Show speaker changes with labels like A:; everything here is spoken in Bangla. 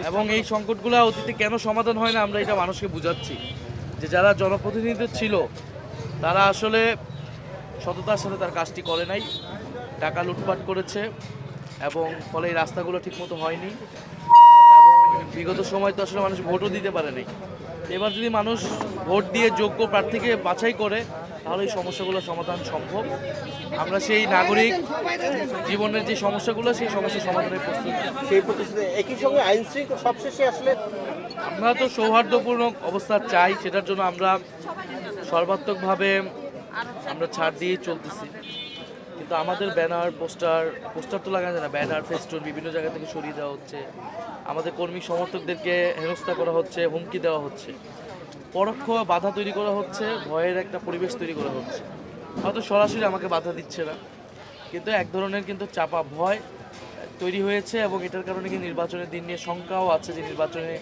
A: এবং এই সংকটগুলো অতীতে কেন সমাধান হয় না আমরা এটা মানুষকে বুঝাচ্ছি যে যারা জনপ্রতিনিধি ছিল তারা আসলে সততার সাথে তার কাজটি করে নাই, টাকা লুটপাট করেছে এবং ফলে এই রাস্তাগুলো ঠিকমতো হয়নি এবং বিগত সময় তো আসলে মানুষ ভোটও দিতে পারে নাই। এবার যদি মানুষ ভোট দিয়ে যোগ্য প্রার্থীকে বাছাই করে তাহলে এই সমস্যাগুলো সমাধান সম্ভব। আমরা সেই নাগরিক জীবনের যে সমস্যাগুলো সেই সমস্যা সমাধানের প্রস্তুত।
B: সেই প্রতিশ্রুতি একই সঙ্গে আইন শৃঙ্খলা সবশেষে আসলে
A: আমরা তো সৌহার্দ্যপূর্ণ অবস্থা চাই, সেটার জন্য আমরা সর্বাত্মকভাবে আমরা ছাড় দিয়েই চলতেছি। কিন্তু আমাদের ব্যানার পোস্টার তো লাগানো যায় না, ব্যানার ফেস্টুন বিভিন্ন জায়গা থেকে সরিয়ে দেওয়া হচ্ছে, আমাদের কর্মী সমর্থকদেরকে হেনস্থা করা হচ্ছে, হুমকি দেওয়া হচ্ছে, পরোক্ষ বাধা তৈরি করা হচ্ছে, ভয়ের একটা পরিবেশ তৈরি করা হচ্ছে। হয়তো সরাসরি আমাকে বাধা দিচ্ছে না, কিন্তু এক ধরনের কিন্তু চাপা ভয় তৈরি হয়েছে এবং এটার কারণে কি নির্বাচনের দিন নিয়ে শঙ্কাও আছে যে নির্বাচনে